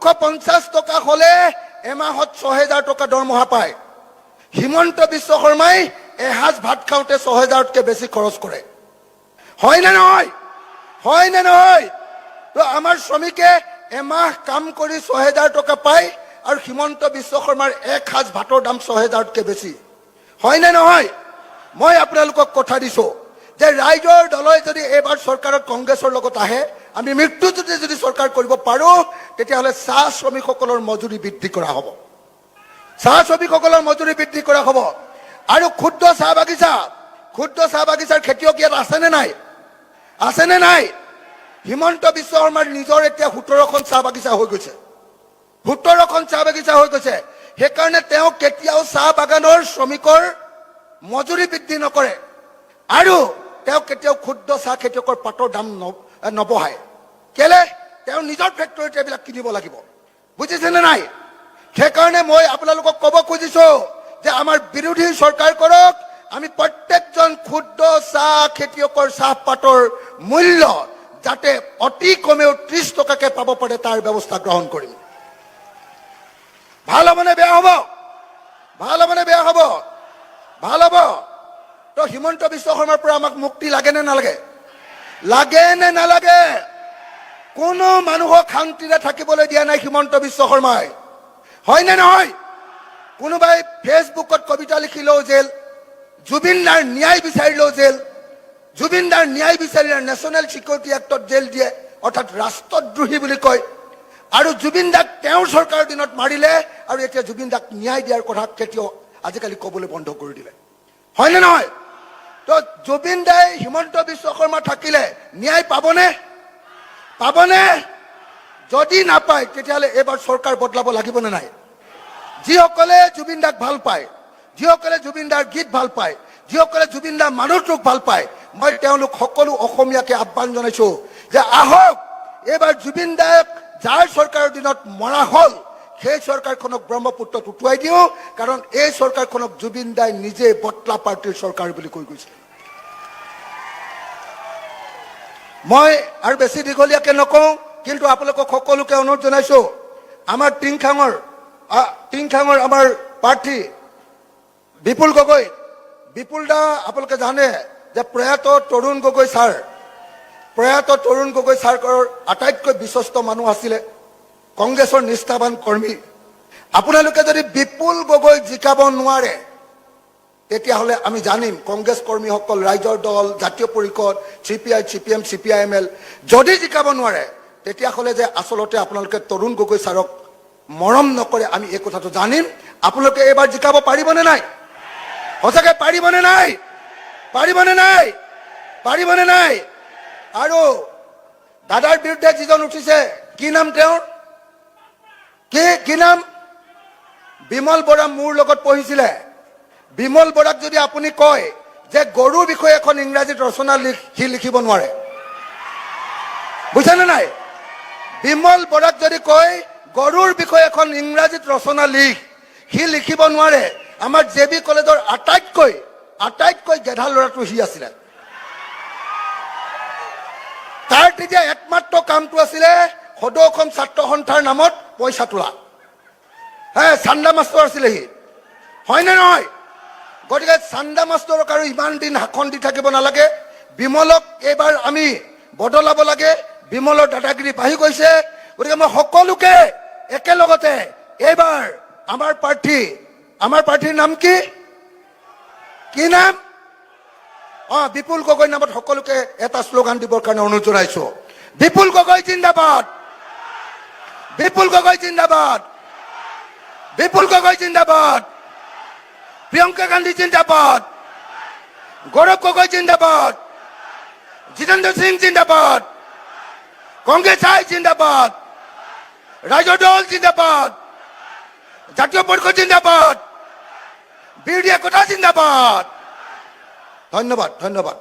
150 টকা হলে এমাহত 6000 টকা দৰমহা পায়। হিমন্ত বিশ্ব শৰ্মাই এসাঁজ ভাত খাওঁতে 6000তকৈ বেছি খৰচ কৰে। হয় নে নহয়? হয় নে নহয়? তো আমাৰ শ্ৰমিকে এমাহ কাম কৰি 6000 টকা পায় আৰু হিমন্ত বিশ্ব শৰ্মাৰ এক সাঁজ ভাতৰ দাম 6000তকৈ বেছি। হয় নে নহয়? মই আপোনালোকক কথা দিছো যে ৰাইজৰ দলে যদি এবাৰ চৰকাৰত কংগ্ৰেছৰ লগত আহে, আমি মৃত্যুজুতি যদি চৰকাৰ কৰিব পাৰো, তেতিয়াহ'লে চাহ শ্ৰমিকসকলৰ মজুৰি বৃদ্ধি কৰা হ'ব। চাহ শ্ৰমিকসকলৰ মজুৰি বৃদ্ধি কৰা হ'ব। আৰু ক্ষুদ্ৰ চাহ বাগিচাৰ খেতিয়ক ইয়াত আছেনে নাই? আছেনে নাই? হিমন্ত বিশ্ব শৰ্মাৰ নিজৰ এতিয়া 17খন চাহ বাগিচা হৈ গৈছে। 17খন চাহ বাগিচা হৈ গৈছে। সেইকাৰণে তেওঁ কেতিয়াও চাহ বাগানৰ শ্ৰমিকৰ মজুৰি বৃদ্ধি নকৰে আৰু তেওঁ কেতিয়াও ক্ষুদ্ৰ চাহ খেতিয়কৰ পাতৰ দাম নবঢ়ায়। কেলে? তেওঁ নিজৰ ফেক্টৰীত এইবিলাক কিনিব লাগিব। বুজিছেনে নাই? সেইকাৰণে মই আপোনালোকক ক'ব খুজিছো যে আমাৰ বিৰোধী চৰকাৰ কৰক, আমি প্ৰত্যেকজন ক্ষুদ্ৰ চাহ খেতিয়কৰ চাহপাতৰ মূল্য যাতে অতি কমেও 30 টকাকৈ পাব পাৰে তাৰ ব্যৱস্থা গ্ৰহণ কৰিম। ভাল হ'বনে বেয়া হ'ব? ভাল হ'বনে বেয়া হ'ব? ভাল হ'ব। তো হিমন্ত বিশ্ব শৰ্মাৰ পৰা আমাক মুক্তি লাগে নে নালাগে? লাগে নে নালাগে? কোনো মানুহক শান্তিৰে থাকিবলৈ দিয়া নাই হিমন্ত বিশ্ব শৰ্মাই। হয় নে নহয়? কোনোবাই ফেচবুকত কবিতা লিখিলেও জেল, জুবিন দাৰ ন্যায় বিচাৰিলেও জেল, জুবিন দাৰ ন্যায় বিচাৰিলে নেশ্যনেল ছিকিউৰিটি এক্টত জেল দিয়ে, অৰ্থাৎ ৰাষ্ট্ৰদ্ৰোহী বুলি কয়। আৰু জুবিন দাক তেওঁৰ চৰকাৰৰ দিনত মাৰিলে আৰু এতিয়া জুবিন দাক ন্যায় দিয়াৰ কথা কেতিয়াও আজিকালি ক'বলৈ বন্ধ কৰি দিলে। হয় নে নহয়? তো জুবিন দাই হিমন্ত বিশ্ব শৰ্মা থাকিলে ন্যায় পাবনে? পাবনে? যদি নাপায় তেতিয়াহ'লে এইবাৰ চৰকাৰ বদলাব লাগিবনে নাই? যিসকলে জুবিন দাক ভাল পায়, যিসকলে জুবিন দাৰ গীত ভাল পায়, যিসকলে জুবিন দাৰ মানুহটোক ভাল পায়, মই তেওঁলোক সকলো অসমীয়াকে আহ্বান জনাইছো যে আহক এইবাৰ জুবিন দাক যাৰ চৰকাৰৰ দিনত মৰা হ'ল সেই চৰকাৰখনক ব্ৰহ্মপুত্ৰত উটুৱাই দিওঁ, কাৰণ এই চৰকাৰখনক জুবিন দাই নিজে বটলা পাৰ্টিৰ চৰকাৰ বুলি কৈ গৈছে। মই আৰু বেছি দীঘলীয়াকে নকওঁ, কিন্তু আপোনালোকক সকলোকে অনুৰোধ জনাইছো, আমাৰ টিংখাঙৰ আমাৰ প্ৰাৰ্থী বিপুল গগৈ, বিপুল দা আপোনালোকে জানে যে প্ৰয়াত তৰুণ গগৈ ছাৰৰ আটাইতকৈ বিশ্বস্ত মানুহ আছিলে, কংগ্ৰেছৰ নিষ্ঠাবান কৰ্মী। আপোনালোকে যদি বিপুল গগৈ জিকাব নোৱাৰে তেতিয়াহ'লে আমি জানিম কংগ্ৰেছ কৰ্মীসকল, ৰাইজৰ দল, জাতীয় পৰিষদ, CPI, CPM, CPIML যদি জিকাব নোৱাৰে তেতিয়াহ'লে যে আচলতে আপোনালোকে তৰুণ গগৈ ছাৰক মৰম নকৰে, আমি এই কথাটো জানিম। আপোনালোকে এইবাৰ জিকাব পাৰিবনে নাই? সঁচাকৈ পাৰিবনে নাই? পাৰিবনে নাই? পাৰিবনে নাই? আৰু দাদাৰ বিৰুদ্ধে যিজন উঠিছে, কি নাম তেওঁৰ? কি নাম? বিমল বৰা মোৰ লগত পঢ়িছিলে। বিমল বৰাক যদি আপুনি কয় যে গৰুৰ বিষয়ে এখন ইংৰাজীত ৰচনা সি লিখিব নোৱাৰে, বুজিছেনে নাই? বিমল বৰাক যদি কয় গৰুৰ বিষয়ে এখন ইংৰাজীত ৰচনা সি লিখিব নোৱাৰে। আমাৰ JB কলেজৰ আটাইতকৈ গেধা ল'ৰাটো সি আছিলে। তাৰ তেতিয়া একমাত্ৰ কামটো আছিলে সদৌ অসম ছাত্ৰ সন্থাৰ নামত পইচা তোলা। চান্দা মাষ্টৰ আছিলে সি। হয় নে নহয়? গতিকে চান্দা মাষ্টৰক আৰু ইমান দিন শাসন দি থাকিব নালাগে। বিমলক এইবাৰ আমি বদলাব লাগে। বিমলৰ দাদাগিৰি বাঢ়ি গৈছে। গতিকে মই সকলোকে একেলগতে এইবাৰ আমাৰ প্ৰাৰ্থীৰ নাম কি নাম? বিপুল গগৈ নামত সকলোকে এটা শ্লোগান দিবৰ কাৰণে অনুৰোধ জনাইছো। বিপুল গগৈ জিন্দাবাদ, বিপুল গগৈ জিন্দাবাদ, বিপুল গগৈ জিন্দাবাদ, প্ৰিয়ংকা গান্ধী জিন্দাবাদ, গৌৰৱ গগৈ জিন্দাবাদ, জিতেন্দ্ৰ সিং জিন্দাবাদ, কংগ্ৰেছ জিন্দাবাদ, ৰাইজৰ দল জিন্দাবাদ, জাতীয় পৰিষদ জিন্দাবাদ, বিৰোধী একতা জিন্দাবাদ। ধন্যবাদ।